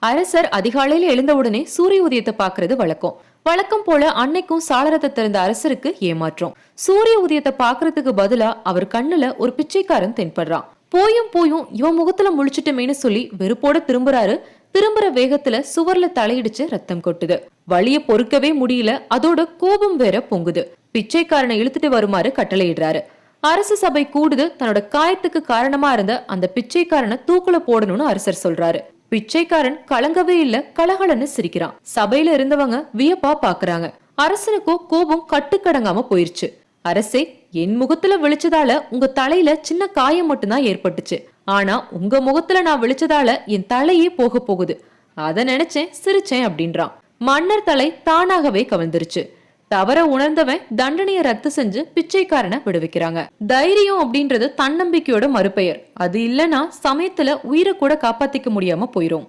அரசர் அதிகாலையில எழுந்தவுடனே சூரிய உதயத்தை பாக்குறது வழக்கம். வழக்கம் போல அன்னைக்கும் சாளரத்தை திறந்த அரசருக்கு ஏமாற்றம். சூரிய உதயத்தை பாக்குறதுக்கு பதிலா அவர் கண்ணுல ஒரு பிச்சைக்காரன் தென்படுறான். போயும் போயும் இவன் முகத்துல முழிச்சிட்டுமேனு சொல்லி வெறுப்போட திரும்புறாரு. திரும்புற வேகத்துல சுவர்ல தலையிடிச்சு ரத்தம் கொட்டுது. வலிய பொறுக்கவே முடியல, அதோட கோபம் வேற பொங்குது. பிச்சைக்காரனை இழுத்துட்டு வருமாறு கட்டளையிடுறாரு. அரசு சபை கூடுது. தன்னோட காயத்துக்கு காரணமா இருந்த அந்த பிச்சைக்காரனை தூக்குல போடணும்னு அரசர் சொல்றாரு. பிச்சைக்காரன் கலங்கவே இல்ல, கலகலன்னு சிரிக்கிறான். சபையில இருந்தவங்க வியப்பா பாக்குறாங்க. அரசனுக்கோ கோபம் கட்டுக்கடங்காம போயிருச்சு. அரசே, என் முகத்துல விழிச்சதால உங்க தலையில சின்ன காயம் மட்டும்தான் ஏற்பட்டுச்சு. ஆனா உங்க முகத்துல நான் விழிச்சதால என் தலையே போக போகுது. அத நினைச்சேன், சிரிச்சேன் அப்படின்றான். மன்னர் தலை தானாகவே கவிழ்ந்துருச்சு. தவற உணர்ந்தவன் தண்டனைய ரத்து செஞ்சு பிச்சைக்காரனை விடுவிக்கிறாங்க. தைரியம் அப்படின்றது தன்னம்பிக்கையோட மறுபெயர். அது இல்லனா சமயத்துல உயிரை கூட காப்பாத்திக்க முடியாம போயிரும்.